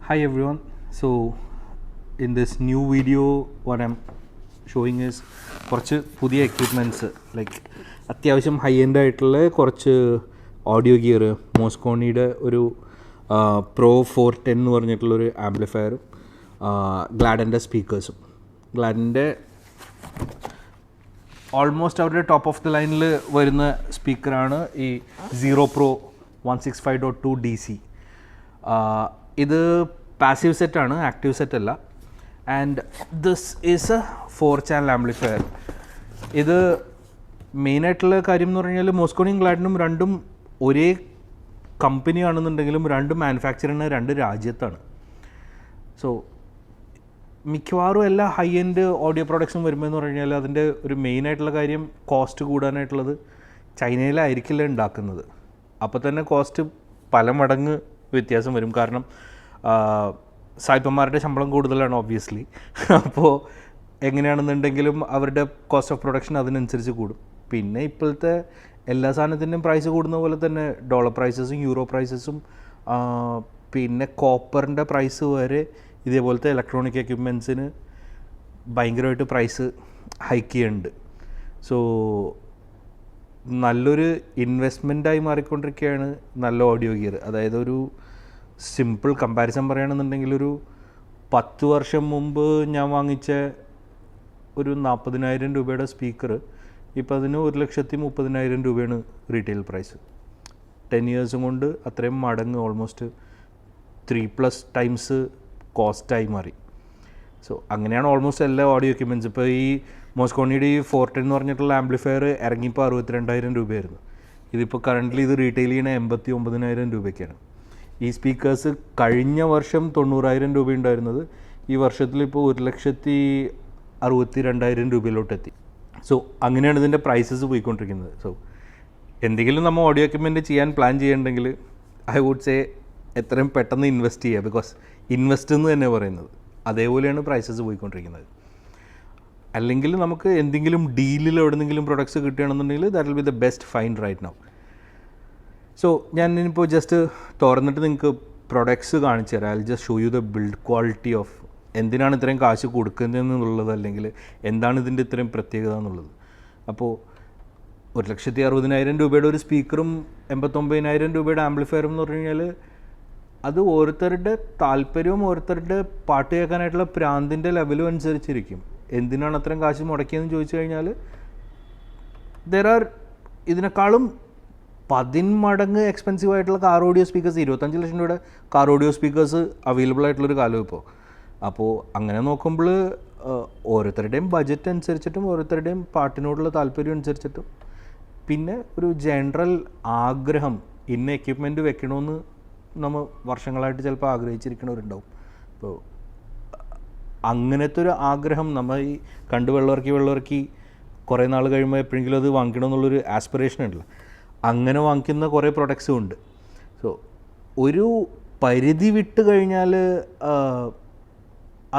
Hi everyone. So in this new video what I'm showing is കുറച്ച് പുതിയ equipments like അത്യാവശ്യം high end ആയിട്ടുള്ള കുറച്ച് ഓഡിയോ ഗിയർ മോസ്കോണിയുടെ ഒരു പ്രോ 410 എന്ന് പറഞ്ഞിട്ടുള്ളൊരു ആംപ്ലിഫയറും ഗ്ലാഡൻ്റെ സ്പീക്കേഴ്സും. ഗ്ലാഡൻ്റെ ഓൾമോസ്റ്റ് അവരുടെ ടോപ്പ് ഓഫ് ദി ലൈനിൽ വരുന്ന സ്പീക്കറാണ് ഈ 0 Pro 165.2 DC. ഇത് പാസീവ് സെറ്റാണ്, ആക്റ്റീവ് സെറ്റ് അല്ല. And this is A 4-channel amplifier. ഇത് മെയിനായിട്ടുള്ള കാര്യം എന്ന് പറഞ്ഞാൽ മോസ്കോണിയും ഗ്ലാഡനും രണ്ടും ഒരേ കമ്പനിയാണെന്നുണ്ടെങ്കിലും രണ്ടും മാനുഫാക്ചർ ചെയ്യുന്ന രണ്ട് രാജ്യത്താണ്. സോ മിക്കവാറും എല്ലാ ഹൈ എൻഡ് ഓഡിയോ പ്രോഡക്ട്സും വരുമ്പോൾ എന്ന് പറഞ്ഞാൽ അതിൻ്റെ ഒരു മെയിനായിട്ടുള്ള കാര്യം കോസ്റ്റ് കൂടാനായിട്ടുള്ളത് ചൈനയിലായിരിക്കില്ല ഉണ്ടാക്കുന്നത്. അപ്പോൾ തന്നെ കോസ്റ്റ് പല മടങ്ങ് വ്യത്യാസം വരും. കാരണം സായിപ്പന്മാരുടെ ശമ്പളം കൂടുതലാണ് ഓബ്വിയസ്ലി. അപ്പോൾ എങ്ങനെയാണെന്നുണ്ടെങ്കിലും അവരുടെ കോസ്റ്റ് ഓഫ് പ്രൊഡക്ഷൻ അതിനനുസരിച്ച് കൂടും. പിന്നെ ഇപ്പോഴത്തെ എല്ലാ സാധനത്തിൻ്റെയും പ്രൈസ് കൂടുന്ന പോലെ തന്നെ ഡോളർ പ്രൈസസും യൂറോ പ്രൈസസും പിന്നെ കോപ്പറിൻ്റെ പ്രൈസ് വരെ ഇതേപോലത്തെ ഇലക്ട്രോണിക് എക്യുപ്മെൻറ്റ്സിന് ഭയങ്കരമായിട്ട് പ്രൈസ് ഹൈക്ക് ചെയ്യുന്നുണ്ട്. സോ നല്ലൊരു ഇൻവെസ്റ്റ്മെൻറ്റായി മാറിക്കൊണ്ടിരിക്കുകയാണ് നല്ല ഓഡിയോ ഗിയർ. അതായത് ഒരു സിമ്പിൾ കമ്പാരിസൺ പറയുകയാണെന്നുണ്ടെങ്കിൽ ഒരു 10 വർഷം മുമ്പ് ഞാൻ വാങ്ങിച്ച ഒരു 40,000 രൂപയുടെ സ്പീക്കർ ഇപ്പോൾ അതിന് 1,30,000 രൂപയാണ് റീറ്റെയിൽ പ്രൈസ്. 10 ഇയേഴ്സും കൊണ്ട് അത്രയും മടങ്ങ് ഓൾമോസ്റ്റ് 3+ ടൈംസ് കോസ്റ്റായി മാറി. സോ അങ്ങനെയാണ് ഓൾമോസ്റ്റ് എല്ലാ ഓഡിയോ എക്യുപ്മെൻറ്റ്സ്. ഇപ്പോൾ ഈ മോസ്കോണിയുടെ ഈ 410 എന്ന് പറഞ്ഞിട്ടുള്ള ആംപ്ലിഫയർ ഇറങ്ങിയപ്പോൾ 62,000 രൂപയായിരുന്നു. ഇതിപ്പോൾ കറൻ്റ്ലി ഇത് റീറ്റെയിൽ ചെയ്യണ 89,000 രൂപയ്ക്കാണ്. ഈ സ്പീക്കേഴ്സ് കഴിഞ്ഞ വർഷം 90,000 രൂപ ഉണ്ടായിരുന്നത് ഈ വർഷത്തിലിപ്പോൾ 1,62,000 രൂപയിലോട്ടെത്തി. സോ അങ്ങനെയാണ് ഇതിൻ്റെ പ്രൈസസ് പോയിക്കൊണ്ടിരിക്കുന്നത്. സോ എന്തെങ്കിലും നമ്മൾ ഓഡിയോ എക്യുപ്മെൻറ്റ് ചെയ്യാൻ പ്ലാൻ ചെയ്യുന്നുണ്ടെങ്കിൽ ഐ വുഡ് സേ എത്രയും പെട്ടെന്ന് ഇൻവെസ്റ്റ് ചെയ്യുക. ബിക്കോസ് ഇൻവെസ്റ്റ് എന്ന് തന്നെ പറയുന്നത് അതേപോലെയാണ് പ്രൈസസ് പോയിക്കൊണ്ടിരിക്കുന്നത്. അല്ലെങ്കിൽ നമുക്ക് എന്തെങ്കിലും ഡീലിൽ എവിടെയെങ്കിലും പ്രൊഡക്ട്സ് കിട്ടുകയാണെന്നുണ്ടെങ്കിൽ that will be the best find right now. So ഞാൻ ഇനിയിപ്പോൾ ജസ്റ്റ് തുറന്നിട്ട് നിങ്ങൾക്ക് പ്രൊഡക്ട്സ് കാണിച്ചു തരാം. I just show you the build quality of എന്തിനാണ് ഇത്രയും കാശ് കൊടുക്കുന്നതെന്നുള്ളത്, അല്ലെങ്കിൽ എന്താണ് ഇതിൻ്റെ ഇത്രയും പ്രത്യേകത എന്നുള്ളത്. അപ്പോൾ 1,60,000 രൂപയുടെ ഒരു സ്പീക്കറും 89,000 രൂപയുടെ ആംപ്ലിഫയറും എന്ന് പറഞ്ഞു കഴിഞ്ഞാൽ അത് ഓരോരുത്തരുടെ താല്പര്യവും ഓരോരുത്തരുടെ പാട്ട് കേൾക്കാനായിട്ടുള്ള പ്രാന്തിൻ്റെ ലെവലും അനുസരിച്ചിരിക്കും. എന്തിനാണ് അത്രയും കാശ് മുടക്കിയതെന്ന് ചോദിച്ചു കഴിഞ്ഞാൽ ഇതിനേക്കാളും 10 മടങ്ങ് എക്സ്പെൻസീവ് ആയിട്ടുള്ള കാറോഡിയോ സ്പീക്കേഴ്സ്, 25 ലക്ഷം രൂപയുടെ കാറോഡിയോ സ്പീക്കേഴ്സ് അവൈലബിൾ ആയിട്ടുള്ളൊരു കാലം ഇപ്പോൾ. അപ്പോൾ അങ്ങനെ നോക്കുമ്പോൾ ഓരോരുത്തരുടെയും ബഡ്ജറ്റ് അനുസരിച്ചിട്ടും ഓരോരുത്തരുടെയും പാട്ടിനോടുള്ള താല്പര്യം അനുസരിച്ചിട്ടും പിന്നെ ഒരു ജനറൽ ആഗ്രഹം ഇന്ന എക്യുപ്മെൻറ്റ് വെക്കണമെന്ന് നമ്മൾ വർഷങ്ങളായിട്ട് ചിലപ്പോൾ ആഗ്രഹിച്ചിരിക്കണവരുണ്ടാവും. അപ്പോൾ അങ്ങനത്തെ ഒരു ആഗ്രഹം നമ്മൾ ഈ കണ്ട് വെള്ളമിറക്കി കുറേ നാൾ കഴിയുമ്പോൾ എപ്പോഴെങ്കിലും അത് വാങ്ങിക്കണമെന്നുള്ളൊരു ആസ്പിറേഷൻ ഉണ്ടല്ലോ. അങ്ങനെ വാങ്ങിക്കുന്ന കുറേ പ്രൊഡക്ട്സും ഉണ്ട്. സോ ഒരു പരിധി വിട്ട് കഴിഞ്ഞാൽ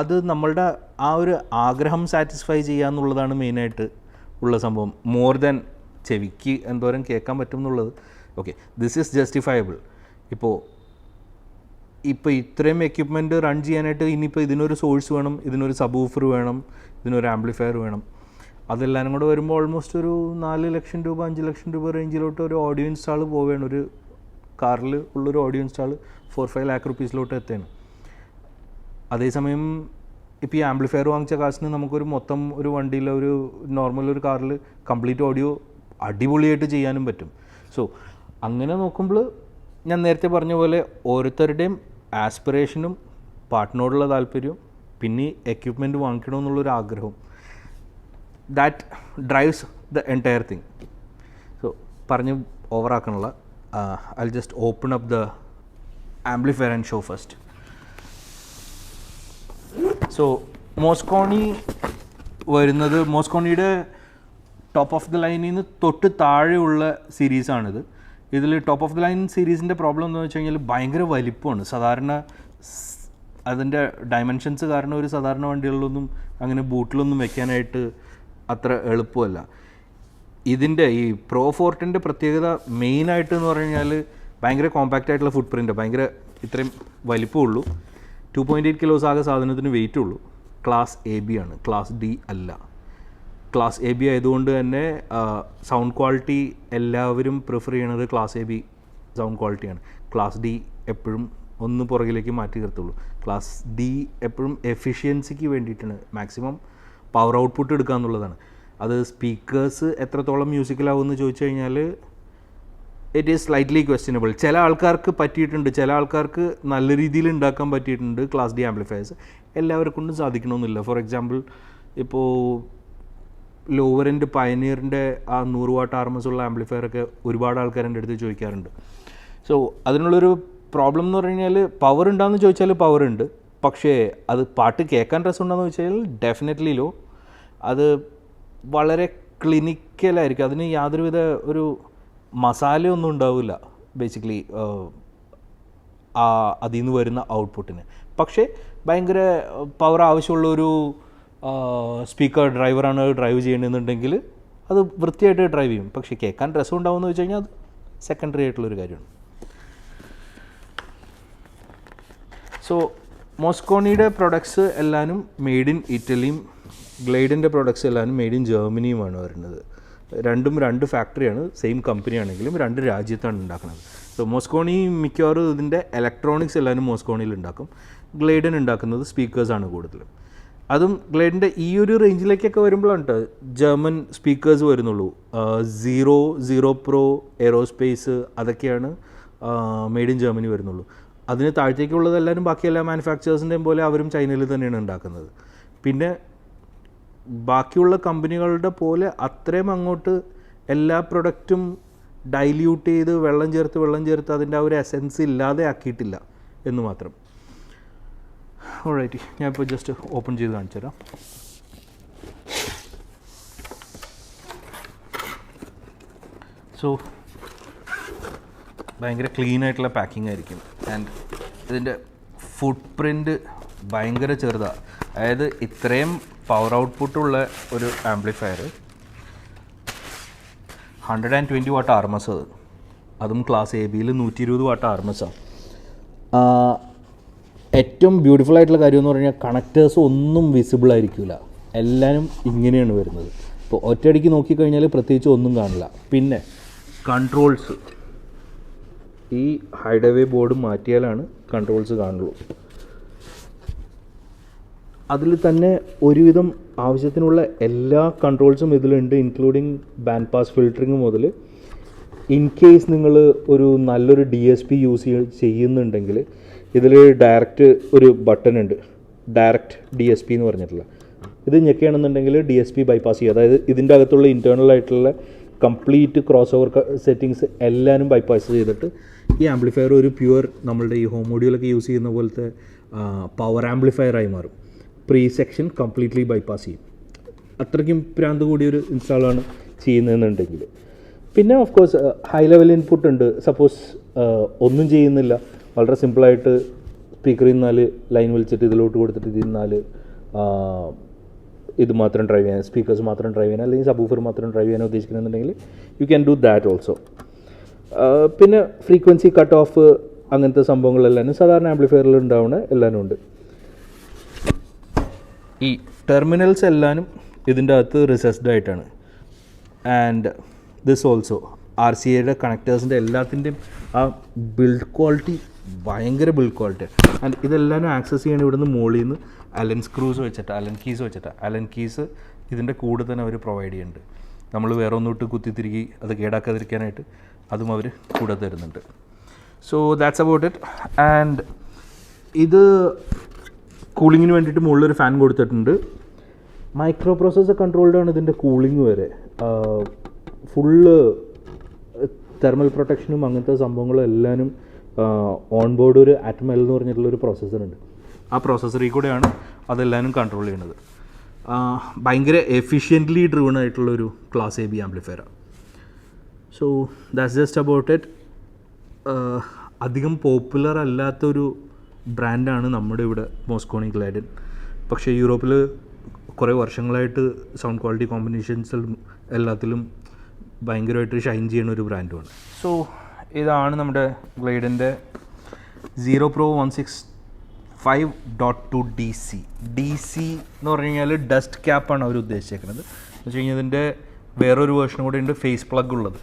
അത് നമ്മളുടെ ആ ഒരു ആഗ്രഹം സാറ്റിസ്ഫൈ ചെയ്യുക എന്നുള്ളതാണ് മെയിനായിട്ട് ഉള്ള സംഭവം. മോർ ദാൻ ചെവിക്ക് എന്തോരം കേൾക്കാൻ പറ്റും എന്നുള്ളത്. Okay, this is justifiable. ഇപ്പോൾ ഇത്രയും എക്യുപ്മെൻറ്റ് റൺ ചെയ്യാനായിട്ട് ഇനിയിപ്പോൾ ഇതിനൊരു സോഴ്സ് വേണം, ഇതിനൊരു സബ്-വൂഫർ വേണം, ഇതിനൊരു ആംപ്ലിഫയർ വേണം. അതെല്ലാം കൂടെ വരുമ്പോൾ ഓൾമോസ്റ്റ് ഒരു 4 ലക്ഷം രൂപ 5 ലക്ഷം രൂപ റേഞ്ചിലോട്ട് ഒരു ഓഡിയോ ഇൻസ്റ്റാൾ പോവുകയാണ്. ഒരു കാറിൽ ഉള്ളൊരു ഓഡിയോ ഇൻസ്റ്റാൾ 4-5 lakh rupeesലോട്ട് എത്തുകയാണ്. അതേസമയം ഇപ്പോൾ ഈ ആംപ്ലിഫയർ വാങ്ങിച്ച കാശിന് നമുക്കൊരു മൊത്തം ഒരു വണ്ടിയിൽ ഒരു നോർമൽ ഒരു കാറിൽ കംപ്ലീറ്റ് ഓഡിയോ അടിപൊളിയായിട്ട് ചെയ്യാനും പറ്റും. സോ അങ്ങനെ നോക്കുമ്പോൾ ഞാൻ നേരത്തെ പറഞ്ഞ പോലെ ഓരോരുത്തരുടെയും ആസ്പിറേഷനും പാട്ടിനോടുള്ള താല്പര്യവും പിന്നെ എക്യുപ്മെൻറ്റ് വാങ്ങിക്കണമെന്നുള്ളൊരു ആഗ്രഹവും that drives the entire thing. So പറഞ്ഞ് ഓവറാക്കണുള്ള I just open up the amplifier and show first. So Mosconi വരുന്നത് മോസ്കോണിയുടെ ടോപ്പ് ഓഫ് ദ ലൈനിൽ നിന്ന് തൊട്ട് താഴെയുള്ള സീരീസാണിത്. ഇതിൽ ടോപ്പ് ഓഫ് ദ ലൈൻ സീരീസിൻ്റെ പ്രോബ്ലം എന്ന് വെച്ച് കഴിഞ്ഞാൽ ഭയങ്കര വലിപ്പമാണ്. സാധാരണ അതിൻ്റെ ഡയമെൻഷൻസ് കാരണം ഒരു സാധാരണ വണ്ടികളിലൊന്നും അങ്ങനെ ബൂട്ടിലൊന്നും വെക്കാനായിട്ട് അത്ര എളുപ്പമല്ല. ഇതിൻ്റെ ഈ പ്രോ 410 പ്രത്യേകത മെയിനായിട്ട് എന്ന് പറഞ്ഞു കഴിഞ്ഞാൽ ഭയങ്കര കോമ്പാക്റ്റ് ആയിട്ടുള്ള ഫുട് പ്രിൻ്റ്, ഭയങ്കര ഇത്രയും വലിപ്പമുള്ളൂ. 2.8 കിലോസ് ആകെ സാധനത്തിന് വെയിറ്റ് ഉള്ളൂ. ക്ലാസ് എ ബി ആണ്, ക്ലാസ് ഡി അല്ല. ക്ലാസ് എ ബി ആയതുകൊണ്ട് തന്നെ സൗണ്ട് ക്വാളിറ്റി എല്ലാവരും പ്രിഫർ ചെയ്യണത് ക്ലാസ് എ ബി സൗണ്ട് ക്വാളിറ്റിയാണ്. ക്ലാസ് ഡി എപ്പോഴും ഒന്ന് പുറകിലേക്ക് മാറ്റി നിർത്തുള്ളൂ. ക്ലാസ് ഡി എപ്പോഴും എഫിഷ്യൻസിക്ക് വേണ്ടിയിട്ടാണ്, മാക്സിമം പവർ ഔട്ട്പുട്ട് എടുക്കുക എന്നുള്ളതാണ്. അത് സ്പീക്കേഴ്സ് എത്രത്തോളം മ്യൂസിക്കലാവുമെന്ന് ചോദിച്ചു കഴിഞ്ഞാൽ ഇറ്റ് ഈസ് സ്ലൈറ്റ്ലി ക്വസ്റ്റ്യനബിൾ. ചില ആൾക്കാർക്ക് പറ്റിയിട്ടുണ്ട്, ചില ആൾക്കാർക്ക് നല്ല രീതിയിൽ ഉണ്ടാക്കാൻ പറ്റിയിട്ടുണ്ട് ക്ലാസ് ഡി ആംപ്ലിഫയേഴ്സ്. എല്ലാവർക്കൊണ്ടും സാധിക്കണമെന്നില്ല. ഫോർ എക്സാമ്പിൾ ഇപ്പോൾ ലോവർ എൻഡ് പയനിയറിൻ്റെ ആ 100 വാട്ട് RMS ഉള്ള ആംപ്ലിഫയറൊക്കെ ഒരുപാട് ആൾക്കാർ എൻ്റെ അടുത്ത് ചോദിക്കാറുണ്ട്. സോ അതിനുള്ളൊരു പ്രോബ്ലം എന്ന് പറഞ്ഞു കഴിഞ്ഞാൽ പവർ ഉണ്ടാകുമെന്ന് ചോദിച്ചാൽ പവർ ഉണ്ട്, പക്ഷേ അത് പാട്ട് കേൾക്കാൻ രസമുണ്ടെന്ന് വെച്ചാൽ ഡെഫിനറ്റ്ലി ലോ. അത് വളരെ ക്ലിനിക്കലായിരിക്കും, അതിന് യാതൊരുവിധ ഒരു മസാലയൊന്നും ഉണ്ടാവില്ല ബേസിക്കലി അതിൽ നിന്ന് വരുന്ന ഔട്ട്പുട്ടിന്. പക്ഷേ ഭയങ്കര പവർ ആവശ്യമുള്ളൊരു സ്പീക്കർ ഡ്രൈവറാണ് ഡ്രൈവ് ചെയ്യണമെന്നുണ്ടെങ്കിൽ അത് വൃത്തിയായിട്ട് ഡ്രൈവ് ചെയ്യും. പക്ഷേ കേൾക്കാൻ രസം ഉണ്ടാവുമെന്ന് വെച്ച് കഴിഞ്ഞാൽ അത് സെക്കൻഡറി ആയിട്ടുള്ളൊരു കാര്യമാണ്. സോ മോസ്കോണിയുടെ പ്രൊഡക്ട്സ് എല്ലാവരും മെയ്ഡ് ഇൻ ഇറ്റലിയും ഗ്ലേഡിൻ്റെ പ്രൊഡക്ട്സ് എല്ലാവരും മെയ്ഡ് ഇൻ ജർമ്മനിയുമാണ് വരുന്നത്. രണ്ടും 2 ഫാക്ടറിയാണ്, സെയിം കമ്പനി ആണെങ്കിലും 2 രാജ്യത്താണ് ഉണ്ടാക്കുന്നത്. സോ മോസ്കോണി മിക്കവാറും ഇതിൻ്റെ ഇലക്ട്രോണിക്സ് എല്ലാവരും മോസ്കോണിയിൽ ഉണ്ടാക്കും. ഗ്ലേഡൻ ഉണ്ടാക്കുന്നത് സ്പീക്കേഴ്സാണ് കൂടുതലും. അതും ഗ്ലേഡിൻ്റെ ഈ ഒരു റേഞ്ചിലേക്കൊക്കെ വരുമ്പോഴാണ് ജർമ്മൻ സ്പീക്കേഴ്സ് വരുന്നുള്ളൂ. 0 Pro, എയ്റോസ്പേസ് അതൊക്കെയാണ് മെയ്ഡ് ഇൻ ജർമ്മനി വരുന്നുള്ളൂ. അതിന് താഴത്തേക്കുള്ളതെല്ലാവരും ബാക്കി എല്ലാ മാനുഫാക്ചേഴ്സിൻ്റെയും പോലെ അവരും ചൈനയിൽ തന്നെയാണ് ഉണ്ടാക്കുന്നത്. പിന്നെ ബാക്കിയുള്ള കമ്പനികളുടെ പോലെ അത്രയും അങ്ങോട്ട് എല്ലാ പ്രൊഡക്റ്റും ഡൈല്യൂട്ട് ചെയ്ത് വെള്ളം ചേർത്ത് അതിൻ്റെ ആ ഒരു എസെൻസ് ഇല്ലാതെ ആക്കിയിട്ടില്ല എന്ന് മാത്രം. ഓൾറൈറ്റ്, ഞാനിപ്പോൾ ജസ്റ്റ് ഓപ്പൺ ചെയ്ത് കാണിച്ചു തരാം. സോ ഭയങ്കര ക്ലീൻ ആയിട്ടുള്ള പാക്കിംഗ് ആയിരിക്കും. ആൻഡ് ഇതിൻ്റെ ഫുട് പ്രിൻ്റ് ഭയങ്കര ചെറുതാണ്. അതായത് ഇത്രയും പവർ ഔട്ട്പുട്ടുള്ള ഒരു ആംപ്ലിഫയർ 120 വാട്ട് RMS, അതും ക്ലാസ് എ ബിയിൽ 120 വാട്ട് RMS ആണ്. ഏറ്റവും ബ്യൂട്ടിഫുൾ ആയിട്ടുള്ള കാര്യം എന്ന് പറഞ്ഞാൽ കണക്റ്റേഴ്സ് ഒന്നും വിസിബിൾ ആയിരിക്കില്ല, എല്ലാവരും ഇങ്ങനെയാണ് വരുന്നത്. ഇപ്പോൾ ഒറ്റയടിക്ക് നോക്കിക്കഴിഞ്ഞാൽ പ്രത്യേകിച്ച് ഒന്നും കാണില്ല. പിന്നെ കൺട്രോൾസ്, ഈ ഹൈഡവേ ബോർഡ് മാറ്റിയാലാണ് കൺട്രോൾസ് കാണുള്ളൂ. അതിൽ തന്നെ ഒരുവിധം ആവശ്യത്തിനുള്ള എല്ലാ കൺട്രോൾസും ഇതിലുണ്ട്, ഇൻക്ലൂഡിങ് ബാൻഡ് പാസ് ഫിൽറ്ററിങ് മുതൽ. ഇൻ കേസ് നിങ്ങൾ ഒരു നല്ലൊരു DSP യൂസ് ചെയ്യുന്നുണ്ടെങ്കിൽ ഇതിൽ ഡയറക്റ്റ് ഒരു ബട്ടൺ ഉണ്ട്, ഡയറക്റ്റ് DSP എന്ന് പറഞ്ഞിട്ടുള്ള. ഇത് ഞെക്കുകയാണെന്നുണ്ടെങ്കിൽ DSP ബൈപ്പാസ് ചെയ്യുക. അതായത് ഇതിൻ്റെ അകത്തുള്ള ഇൻറ്റേർണൽ ആയിട്ടുള്ള കംപ്ലീറ്റ് ക്രോസ് ഓവർ സെറ്റിങ്സ് എല്ലാവരും ബൈപ്പാസ് ചെയ്തിട്ട് ഈ ആംപ്ലിഫയർ ഒരു പ്യുവർ നമ്മളുടെ ഈ ഹോം ഓഡിയോയിലൊക്കെ യൂസ് ചെയ്യുന്ന പോലത്തെ പവർ ആംപ്ലിഫയറായി മാറും. പ്രീ സെക്ഷൻ കംപ്ലീറ്റ്ലി ബൈപ്പാസ് ചെയ്യും. അത്രയ്ക്കും പ്രാന്ത് കൂടിയൊരു ഇൻസ്റ്റാളാണ് ചെയ്യുന്നതെന്നുണ്ടെങ്കിൽ. പിന്നെ of course high level input ഉണ്ട്. സപ്പോസ് ഒന്നും ചെയ്യുന്നില്ല, വളരെ സിമ്പിളായിട്ട് സ്പീക്കറിൽ നിന്നാൽ ലൈൻ വലിച്ചിട്ട് ഇതിലോട്ട് കൊടുത്തിട്ട് ഇതിന്നാൽ ഇത് മാത്രം ഡ്രൈവ് ചെയ്യാൻ, സ്പീക്കേഴ്സ് മാത്രം ഡ്രൈവ് ചെയ്യാൻ, അല്ലെങ്കിൽ സബൂഫർ മാത്രം ഡ്രൈവ് ചെയ്യാൻ ഉദ്ദേശിക്കുന്നുണ്ടെങ്കിൽ you can do that also. പിന്നെ ഫ്രീക്വൻസി കട്ട് ഓഫ് അങ്ങനത്തെ സംഭവങ്ങളെല്ലാം സാധാരണ ആംപ്ലിഫയറിൽ ഉണ്ടാവുന്ന എല്ലാവരും ഉണ്ട്. ഈ ടെർമിനൽസ് എല്ലാവരും ഇതിൻ്റെ അകത്ത് റിസസ്ഡ് ആയിട്ടാണ്. ആൻഡ് ദിസ് ഓൾസോ RCAയുടെ കണക്റ്റേഴ്സിൻ്റെ എല്ലാത്തിൻ്റെയും ആ ബിൽഡ് ക്വാളിറ്റി ഭയങ്കര ബിൽഡ് ക്വാളിറ്റി. ആൻഡ് ഇതെല്ലാവരും ആക്സസ് ചെയ്യണം ഇവിടുന്ന് മുകളിൽ നിന്ന് അലൻ കീസ് ഇതിൻ്റെ കൂടെ തന്നെ അവർ പ്രൊവൈഡ് ചെയ്യുന്നുണ്ട്. നമ്മൾ വേറെ ഒന്നിട്ട് കുത്തിത്തിരികി അത് കേടാക്കാതിരിക്കാനായിട്ട് അതും അവർ കൂടെ തരുന്നുണ്ട്. So that's about it. And ഇത് കൂളിങ്ങിന് വേണ്ടിയിട്ട് മുകളിലൊരു ഫാൻ കൊടുത്തിട്ടുണ്ട്. മൈക്രോ പ്രോസസ്സർ കൺട്രോൾഡ് ആണ് ഇതിൻ്റെ കൂളിംഗ് വരെ. ഫുള്ള് തെർമൽ പ്രൊട്ടക്ഷനും അങ്ങനത്തെ സംഭവങ്ങളും എല്ലാവരും ഓൺ ബോർഡ് ഒരു ATML എന്ന് പറഞ്ഞിട്ടുള്ളൊരു പ്രോസസ്സറുണ്ട്. ആ പ്രോസസ്സറിൽ കൂടെയാണ് അതെല്ലാവരും കൺട്രോൾ ചെയ്യുന്നത്. ഭയങ്കര എഫിഷ്യൻ്റ്ലി ഡ്രിവൺ ആയിട്ടുള്ളൊരു ക്ലാസ് AB ആംപ്ലിഫയറാണ്. So that's just about it. അധികം പോപ്പുലർ അല്ലാത്തൊരു ബ്രാൻഡാണ് നമ്മുടെ ഇവിടെ മോസ്കോണി ഗ്ലേഡൻ. പക്ഷേ യൂറോപ്പിൽ കുറേ വർഷങ്ങളായിട്ട് സൗണ്ട് ക്വാളിറ്റി കോമ്പിനേഷൻസിലും എല്ലാത്തിലും ഭയങ്കരമായിട്ട് ഷൈൻ ചെയ്യുന്ന ഒരു ബ്രാൻഡുമാണ്. സോ ഇതാണ് നമ്മുടെ ഗ്ലേഡൻ്റെ 0 Pro 5.2 DC. DC എന്ന് പറഞ്ഞു കഴിഞ്ഞാൽ ഡസ്റ്റ് ക്യാപ്പാണ് അവർ ഉദ്ദേശിച്ചേക്കുന്നത്. എന്ന് വെച്ച് കഴിഞ്ഞാൽ ഇതിൻ്റെ വേറൊരു വേർഷൻ കൂടി ഉണ്ട്, ഫേസ് പ്ലഗ് ഉള്ളത്.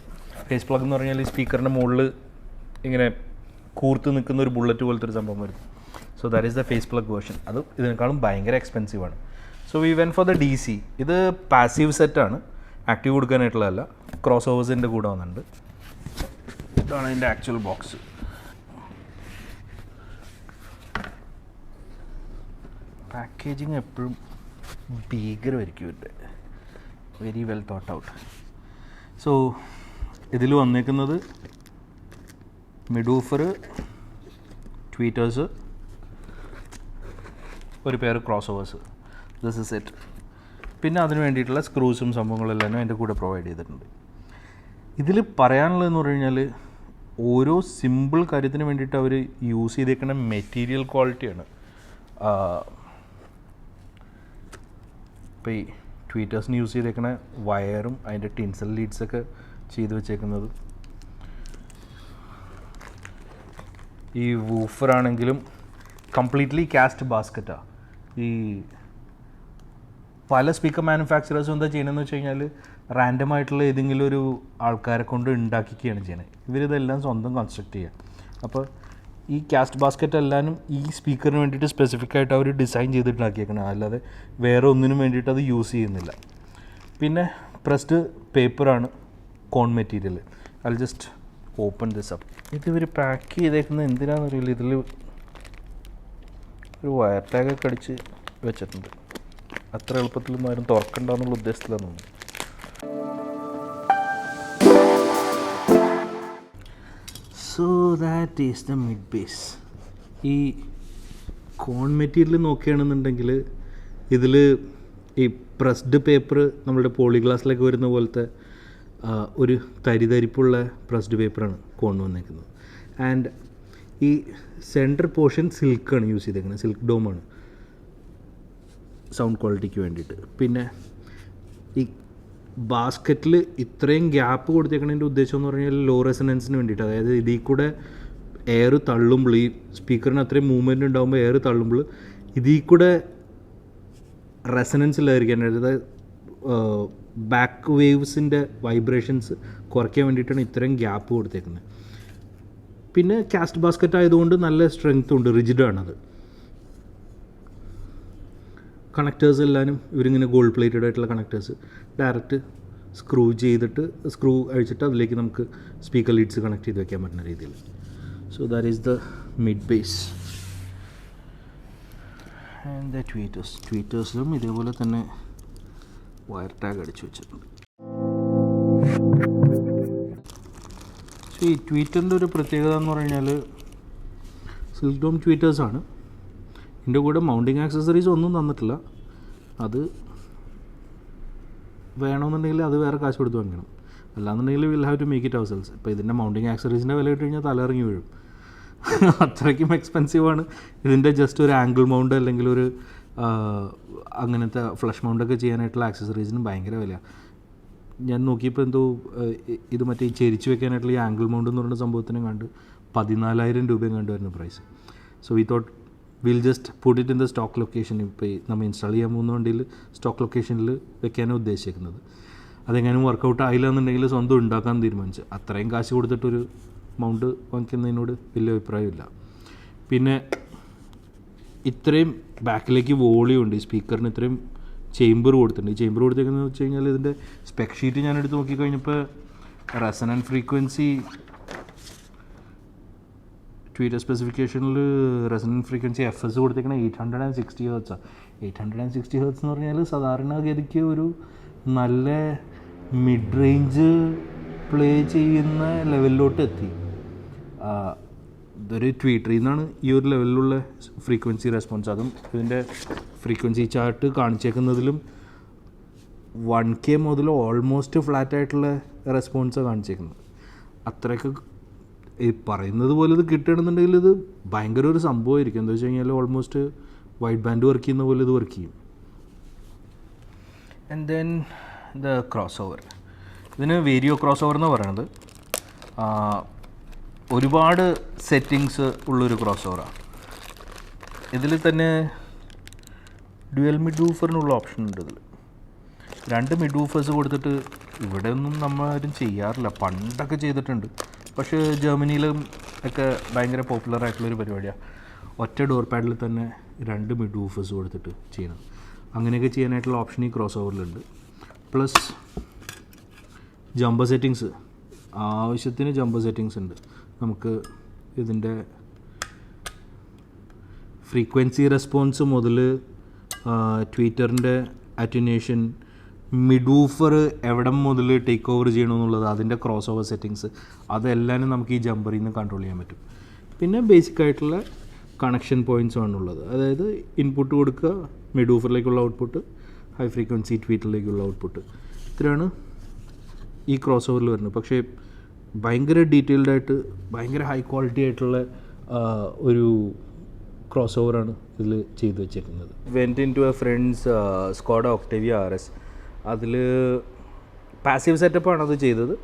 ഫേസ് പ്ലഗ് എന്ന് പറഞ്ഞാൽ ഈ സ്പീക്കറിൻ്റെ മുകളിൽ ഇങ്ങനെ കൂർത്ത് നിൽക്കുന്ന ഒരു ബുള്ളറ്റ് പോലത്തെ ഒരു സംഭവം വരും. So that is the phase plug version. അത് ഇതിനേക്കാളും ഭയങ്കര എക്സ്പെൻസീവാണ്. So we went for the DC. ഇത് പാസീവ് സെറ്റാണ്, ആക്റ്റീവ് കൊടുക്കാനായിട്ടുള്ളതല്ല. ക്രോസ് ഓവേഴ്സിൻ്റെ കൂടെ വന്നിട്ടുണ്ട്. ഇതാണ് അതിൻ്റെ ആക്ച്വൽ ബോക്സ്. പാക്കേജിങ് എപ്പോഴും ഭീകരമായിരിക്കും ഇവരുടെ, very well thought out. So ഇതിൽ വന്നേക്കുന്നത് മിഡൂഫർ, ട്വീറ്റേഴ്സ്, ഒരു പേര് cross overs. This is it. പിന്നെ അതിന് വേണ്ടിയിട്ടുള്ള സ്ക്രൂസും സംഭവങ്ങളെല്ലാം അതിൻ്റെ കൂടെ പ്രൊവൈഡ് ചെയ്തിട്ടുണ്ട്. ഇതിൽ പറയാനുള്ളതെന്ന് പറഞ്ഞു കഴിഞ്ഞാൽ ഓരോ സിമ്പിൾ കാര്യത്തിന് വേണ്ടിയിട്ട് അവർ യൂസ് ചെയ്തേക്കുന്ന മെറ്റീരിയൽ ക്വാളിറ്റിയാണ്. ഇപ്പോൾ ഈ ട്വീറ്റേഴ്സിന് യൂസ് ചെയ്തേക്കുന്ന വയറും അതിൻ്റെ ടിൻസൽ ലീഡ്സൊക്കെ ചെയ്ത് വെച്ചേക്കുന്നത്. ഈ വൂഫറാണെങ്കിലും കംപ്ലീറ്റ്ലി കാസ്റ്റ് ബാസ്ക്കറ്റാണ്. ഈ പല സ്പീക്കർ മാനുഫാക്ചറേഴ്സും എന്താ ചെയ്യണമെന്ന് വെച്ച് കഴിഞ്ഞാൽ റാൻഡമായിട്ടുള്ള ഏതെങ്കിലും ഒരു ആൾക്കാരെ കൊണ്ട് ഉണ്ടാക്കിക്കുകയാണ് ചെയ്യണത്. ഇവരിതെല്ലാം സ്വന്തം കൺസ്ട്രക്ട് ചെയ്യുക. അപ്പോൾ ഈ കാസ്റ്റ് ബാസ്ക്കറ്റ് എല്ലാനും ഈ സ്പീക്കറിന് വേണ്ടിയിട്ട് സ്പെസിഫിക് ആയിട്ട് അവർ ഡിസൈൻ ചെയ്തിട്ടുണ്ടാക്കിയേക്കണം, അല്ലാതെ വേറെ ഒന്നിനും വേണ്ടിയിട്ട് അത് യൂസ് ചെയ്യുന്നില്ല. പിന്നെ പ്രസ്ഡ് പേപ്പറാണ് cone material. I just open this up. ഇത് ഇവർ പാക്ക് ചെയ്തേക്കുന്നത് എന്തിനാണെന്നറിയില്ല. ഇതിൽ ഒരു വയർ ടാഗൊക്കെ അടിച്ച് വെച്ചിട്ടുണ്ട്. അത്ര എളുപ്പത്തിലൊന്നും ആരും തുറക്കണ്ടെന്നുള്ള ഉദ്ദേശത്തിലാണ് തോന്നുന്നു. So that is the mid base. ഈ കോൺ മെറ്റീരിയൽ നോക്കുകയാണെന്നുണ്ടെങ്കിൽ ഇതിൽ ഈ പ്രസ്ഡ് പേപ്പർ നമ്മുടെ പോളിഗ്ലാസ്സിലൊക്കെ വരുന്ന പോലത്തെ ഒരു തരിതരിപ്പുള്ള പ്രസ്ഡ് പേപ്പറാണ് കോൺ വന്നേക്കുന്നത്. ആൻഡ് ഈ സെൻറ്റർ പോർഷൻ സിൽക്കാണ് യൂസ് ചെയ്തേക്കുന്നത്, സിൽക്ക് ഡോമാണ് സൗണ്ട് ക്വാളിറ്റിക്ക് വേണ്ടിയിട്ട്. പിന്നെ ഈ ബാസ്ക്കറ്റിൽ ഇത്രയും ഗ്യാപ്പ് കൊടുത്തേക്കുന്നതിൻ്റെ ഉദ്ദേശം എന്ന് പറഞ്ഞാൽ ലോ റെസനൻസിന് വേണ്ടിയിട്ട്. അതായത് ഇതിൽ കൂടെ എയർ തള്ളുമ്പോൾ, ഈ സ്പീക്കറിന് അത്രയും മൂവ്മെൻറ്റ് ഉണ്ടാകുമ്പോൾ എയർ തള്ളുമ്പോൾ ഇതിൽ കൂടെ റെസനൻസ് ഇല്ലാതിരിക്കാൻ, അതായത് ബാക്ക് വേവ്സിൻ്റെ വൈബ്രേഷൻസ് കുറയ്ക്കാൻ വേണ്ടിയിട്ടാണ് ഇത്രയും ഗ്യാപ്പ് കൊടുത്തേക്കുന്നത്. പിന്നെ കാസ്റ്റ് ബാസ്ക്കറ്റ് ആയതുകൊണ്ട് നല്ല സ്ട്രെങ്ത്തും ഉണ്ട്, റിജിഡാണത്. കണക്റ്റേഴ്സ് എല്ലാവരും ഇവരിങ്ങനെ ഗോൾഡ് പ്ലേറ്റഡ് ആയിട്ടുള്ള കണക്റ്റേഴ്സ് ഡയറക്റ്റ് സ്ക്രൂ അഴിച്ചിട്ട് അതിലേക്ക് നമുക്ക് സ്പീക്കർ ലീഡ്സ് കണക്ട് ചെയ്ത് വെക്കാൻ പറ്റുന്ന രീതിയിൽ. So that is the mid bass. And the ട്വീറ്റേഴ്സിലും ഇതേപോലെ തന്നെ വയർ ടാഗ് അടിച്ചു വെച്ചിട്ടുണ്ട്. സോ ഈ ട്വീറ്ററിൻ്റെ ഒരു പ്രത്യേകത എന്ന് പറഞ്ഞാൽ സിൽക്ക് ഡോം ട്വീറ്റേഴ്സാണ്. ഇതിൻ്റെ കൂടെ മൗണ്ടിങ് ആക്സസറീസ് ഒന്നും തന്നിട്ടില്ല. അത് വേണമെന്നുണ്ടെങ്കിൽ അത് വേറെ കാശ് കൊടുത്ത് വാങ്ങിക്കണം, അല്ലാന്നുണ്ടെങ്കിൽ will have to make it ourselves. ഇപ്പോൾ ഇതിൻ്റെ മൗണ്ടിങ് ആക്സസറീസിൻ്റെ വില ഇട്ട് കഴിഞ്ഞാൽ തലയിറങ്ങി വീഴും, അത്രയ്ക്കും എക്സ്പെൻസീവാണ്. ഇതിൻ്റെ ജസ്റ്റ് ഒരു ആംഗിൾ മൗണ്ട് അല്ലെങ്കിൽ ഒരു അങ്ങനത്തെ ഫ്ലഷ് മൗണ്ടൊക്കെ ചെയ്യാനായിട്ടുള്ള ആക്സസറീസിന് ഭയങ്കര വില. ഞാൻ നോക്കിയപ്പോൾ എന്തോ ഇത് മറ്റേ ഈ ചെരിച്ച് വെക്കാനായിട്ടുള്ള ഈ ആംഗിൾ മൗണ്ട് എന്ന് പറയുന്ന സംഭവത്തിന് കണ്ട് 14,000 രൂപയും കണ്ടു വരുന്ന price. So we thought will just put it in the stock location. ഇപ്പോൾ നമ്മൾ ഇൻസ്റ്റാൾ ചെയ്യാൻ പോകുന്ന വണ്ടിയിൽ സ്റ്റോക്ക് ലൊക്കേഷനിൽ വെക്കാനാണ് ഉദ്ദേശിക്കുന്നത്. അതെങ്ങാനും വർക്കൗട്ട് ആയില്ല എന്നുണ്ടെങ്കിൽ സ്വന്തം ഉണ്ടാക്കാൻ തീരുമാനിച്ചു. അത്രയും കാശ് കൊടുത്തിട്ടൊരു മൗണ്ട് വാങ്ങിക്കുന്നതിനോട് വലിയ അഭിപ്രായമില്ല. പിന്നെ ഇത്രയും ബാക്കിലേക്ക് വോളിയം ഉണ്ട്, ഈ സ്പീക്കറിന് ഇത്രയും ചേംബർ കൊടുത്തിട്ടുണ്ട്. ഈ ചേംബർ കൊടുത്തേക്കുന്നത് വെച്ച് കഴിഞ്ഞാൽ ഇതിൻ്റെ സ്പെക് ഷീറ്റ് ഞാൻ എടുത്ത് നോക്കിക്കഴിഞ്ഞപ്പോൾ റെസനൻറ്റ് ഫ്രീക്വൻസി ട്വീറ്റർ സ്പെസിഫിക്കേഷനിൽ റെസനൻറ്റ് ഫ്രീക്വൻസി FS കൊടുത്തേക്കണ 860 Hz. 860 Hz എന്ന് പറഞ്ഞാൽ സാധാരണഗതിക്ക് ഒരു നല്ല മിഡ് റേഞ്ച് പ്ലേ ചെയ്യുന്ന ലെവലിലോട്ട് എത്തി. ഇതൊരു ട്വീറ്ററിൽ നിന്നാണ് ഈ ഒരു ലെവലിലുള്ള ഫ്രീക്വൻസി റെസ്പോൺസ്. അതും ഇതിൻ്റെ ഫ്രീക്വൻസി ചാർട്ട് കാണിച്ചേക്കുന്നതിലും 1K മുതൽ ഓൾമോസ്റ്റ് ഫ്ലാറ്റായിട്ടുള്ള റെസ്പോൺസാണ് കാണിച്ചേക്കുന്നത്. അത്രയൊക്കെ ഈ പറയുന്നത് പോലെ ഇത് കിട്ടുകയാണെന്നുണ്ടെങ്കിൽ ഇത് ഭയങ്കര ഒരു സംഭവമായിരിക്കും. എന്താ വെച്ച് കഴിഞ്ഞാൽ ഓൾമോസ്റ്റ് വൈഡ് ബാൻഡ് വർക്ക് ചെയ്യുന്ന പോലെ ഇത് വർക്ക് ചെയ്യും. And then the cross over. ഇതിന് വേരിയോ ക്രോസ് ഓവർ എന്ന് പറയുന്നത് ഒരുപാട് സെറ്റിങ്സ് ഉള്ളൊരു ക്രോസ് ഓവറാണ്. ഇതിൽ തന്നെ ഡ്യുവൽ മിഡ് വൂഫറിനുള്ള ഓപ്ഷൻ ഉണ്ട്. ഇതിൽ 2 മിഡ് വൂഫേഴ്സ് കൊടുത്തിട്ട് ഇവിടെ ഒന്നും നമ്മളാരും ചെയ്യാറില്ല, പണ്ടൊക്കെ ചെയ്തിട്ടുണ്ട്. പക്ഷേ ജർമ്മനിയിലും ഒക്കെ ഭയങ്കര പോപ്പുലർ ആയിട്ടുള്ളൊരു പരിപാടിയാണ്. ഒറ്റ ഡോർ പാഡിൽ തന്നെ 2 മിഡ് വൂഫേഴ്സ് കൊടുത്തിട്ട് ചെയ്യണം. അങ്ങനെയൊക്കെ ചെയ്യാനായിട്ടുള്ള ഓപ്ഷൻ ഈ ക്രോസ് ഓവറിലുണ്ട്. പ്ലസ് ജമ്പർ സെറ്റിങ്സ്, ആവശ്യത്തിന് ജമ്പർ സെറ്റിങ്സ് ഉണ്ട്. നമുക്ക് ഇതിൻ്റെ ഫ്രീക്വൻസി റെസ്പോൺസ് മുതൽ ട്വീറ്ററിൻ്റെ അറ്റുനേഷൻ, മിഡ് വൂഫർ എവിടെ മുതൽ ടേക്ക് ഓവർ ചെയ്യണമെന്നുള്ളത്, അതിൻ്റെ ക്രോസ് ഓവർ സെറ്റിങ്സ്, അതെല്ലാം നമുക്ക് ഈ ജമ്പറിൽ നിന്ന് കൺട്രോൾ ചെയ്യാൻ പറ്റും. പിന്നെ ബേസിക് ആയിട്ടുള്ള കണക്ഷൻ പോയിൻറ്റ്സ് ആണുള്ളത്. അതായത് ഇൻപുട്ട് കൊടുക്കുക, മിഡ് വൂഫറിലേക്കുള്ള ഔട്ട്പുട്ട്, ഹൈ ഫ്രീക്വൻസി ട്വീറ്ററിലേക്കുള്ള ഔട്ട്പുട്ട്. ഇത്രയാണ് ഈ ക്രോസ് ഓവറിൽ വരുന്നത്. പക്ഷേ ഭയങ്കര ഡീറ്റെയിൽഡായിട്ട് ഭയങ്കര ഹൈ ക്വാളിറ്റി ആയിട്ടുള്ള ഒരു ക്രോസ് ഓവറാണ് ഇതിൽ ചെയ്തു വെച്ചേക്കുന്നത്. Went into a friends Skoda Octavia RS. അതിൽ പാസീവ് സെറ്റപ്പാണ് അത് ചെയ്തത്.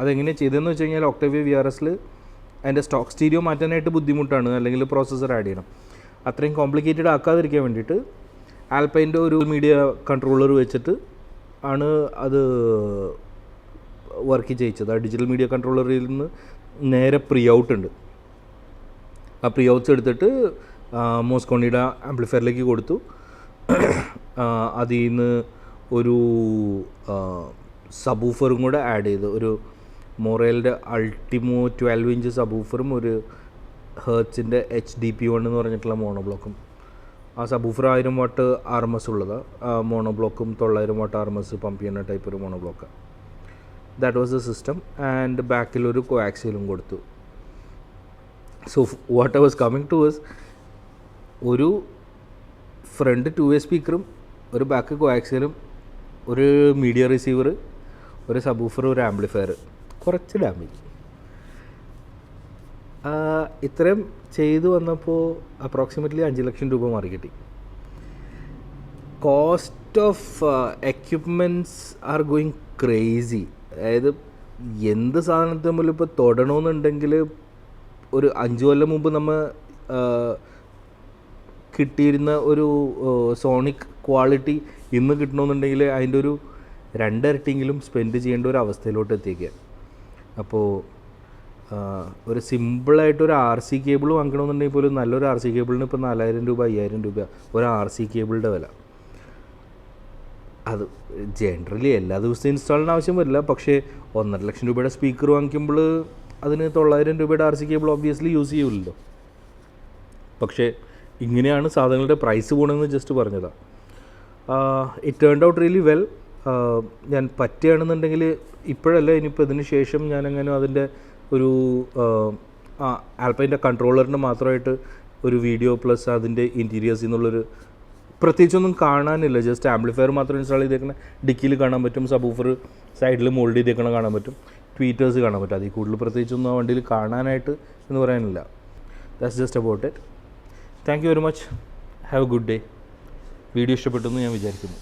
അതെങ്ങനെയാണ് ചെയ്തതെന്ന് വെച്ച് കഴിഞ്ഞാൽ ഒക്ടേവിയ VRSൽ അതിൻ്റെ സ്റ്റോക്ക് സ്റ്റീരിയോ മാറ്റാനായിട്ട് ബുദ്ധിമുട്ടാണ്, അല്ലെങ്കിൽ പ്രോസസ്സർ ആഡ് ചെയ്യണം. അത്രയും കോംപ്ലിക്കേറ്റഡ് ആക്കാതിരിക്കാൻ വേണ്ടിയിട്ട് ആൽപൈൻ്റെ ഒരു മീഡിയ കൺട്രോളർ വെച്ചിട്ട് ആണ് അത് വർക്ക് ചെയ്യിച്ചത്. ആ ഡിജിറ്റൽ മീഡിയ കൺട്രോളറിൽ നിന്ന് നേരെ പ്രീ ഔട്ട് ഉണ്ട്. ആ പ്രീ ഔട്ട്സ് എടുത്തിട്ട് മോസ്കോണിയുടെ ആംപ്ലിഫയറിലേക്ക് കൊടുത്തു. അതിൽ നിന്ന് ഒരു സബൂഫറും കൂടെ ആഡ് ചെയ്തു. ഒരു മൊറേലിൻ്റെ അൾട്ടിമോ 12 ഇഞ്ച് സബൂഫറും ഒരു ഹെർട്സിൻ്റെ HDP1 എന്ന് പറഞ്ഞിട്ടുള്ള മോണോബ്ലോക്കും. ആ സബൂഫർ 1000 വാട്ട് RMS ഉള്ളത്. മോണോബ്ലോക്കും 900 വാട്ട് RMS പമ്പ് ചെയ്യുന്ന ടൈപ്പ് ഒരു മോണോബ്ലോക്കാണ്. That was the system. And ബാക്കിലൊരു കോആക്സിയലും കൊടുത്തു. So what I was coming to was, ഒരു ഫ്രണ്ട് 2-way സ്പീക്കറും ഒരു ബാക്ക് കോആക്സിയലും ഒരു മീഡിയ റിസീവർ, ഒരു സബൂഫർ, ഒരു ആംപ്ലിഫയർ, കുറച്ച് ഡാമേജ്. ഇത്രയും ചെയ്തു വന്നപ്പോൾ അപ്രോക്സിമറ്റ്ലി 5 ലക്ഷം രൂപ മാറി കിട്ടി. Cost of equipments are going crazy. അതായത് എന്ത് സാധനത്തെ മുതൽ ഇപ്പോൾ തൊടണമെന്നുണ്ടെങ്കിൽ ഒരു 5 കൊല്ലം മുമ്പ് നമ്മൾ കിട്ടിയിരുന്ന ഒരു സോണിക് ക്വാളിറ്റി ഇന്ന് കിട്ടണമെന്നുണ്ടെങ്കിൽ അതിൻ്റെ ഒരു 2 ഇരട്ടിയെങ്കിലും സ്പെൻഡ് ചെയ്യേണ്ട ഒരു അവസ്ഥയിലോട്ട് എത്തിക്കുക. അപ്പോൾ ഒരു സിമ്പിളായിട്ടൊരു RC കേബിൾ വാങ്ങിക്കണമെന്നുണ്ടെങ്കിൽ പോലും നല്ലൊരു RC കേബിളിന് ഇപ്പോൾ 4000 രൂപ 5000 രൂപ ഒരു RC കേബിളിൻ്റെ വില. അത് ജനറലി എല്ലാ ദിവസവും ഇൻസ്റ്റാളിന് ആവശ്യം വരില്ല. പക്ഷേ 1.5 ലക്ഷം രൂപയുടെ സ്പീക്കർ വാങ്ങിക്കുമ്പോൾ അതിന് 900 രൂപയുടെ RC കേബിൾ ഒബ്വിയസ്ലി യൂസ് ചെയ്യില്ലല്ലോ. പക്ഷേ ഇങ്ങനെയാണ് സാധനങ്ങളുടെ പ്രൈസ് പോകണമെന്ന് ജസ്റ്റ് പറഞ്ഞതാണ്. It turned out really well. ഞാൻ പറ്റുകയാണെന്നുണ്ടെങ്കിൽ ഇപ്പോഴല്ല, ഇനിയിപ്പോൾ ഇതിന് ശേഷം ഞാനെങ്ങനെ അതിൻ്റെ ഒരു ആൽപൈൻ്റെ കൺട്രോളറിന് മാത്രമായിട്ട് ഒരു വീഡിയോ പ്ലസ് അതിൻ്റെ ഇൻറ്റീരിയേഴ്സിൽ നിന്നുള്ളൊരു പ്രത്യേകിച്ചൊന്നും കാണാനില്ല. ജസ്റ്റ് ആംപ്ലിഫയർ മാത്രം ഇൻസ്റ്റാൾ ചെയ്തേക്കണ ഡിക്കിയിൽ കാണാൻ പറ്റും, സബൂഫർ സൈഡിൽ മോൾഡ് ചെയ്തേക്കണ കാണാൻ പറ്റും, ട്വീറ്റേഴ്സ് കാണാൻ പറ്റും. അതിൽ കൂടുതൽ പ്രത്യേകിച്ചൊന്നും ആ വണ്ടിയിൽ കാണാനായിട്ട് എന്ന് പറയാനില്ല. That's just about it. Thank you very much. Have A good day. Video ഇഷ്ടപ്പെട്ടെന്ന് ഞാൻ വിചാരിക്കുന്നു.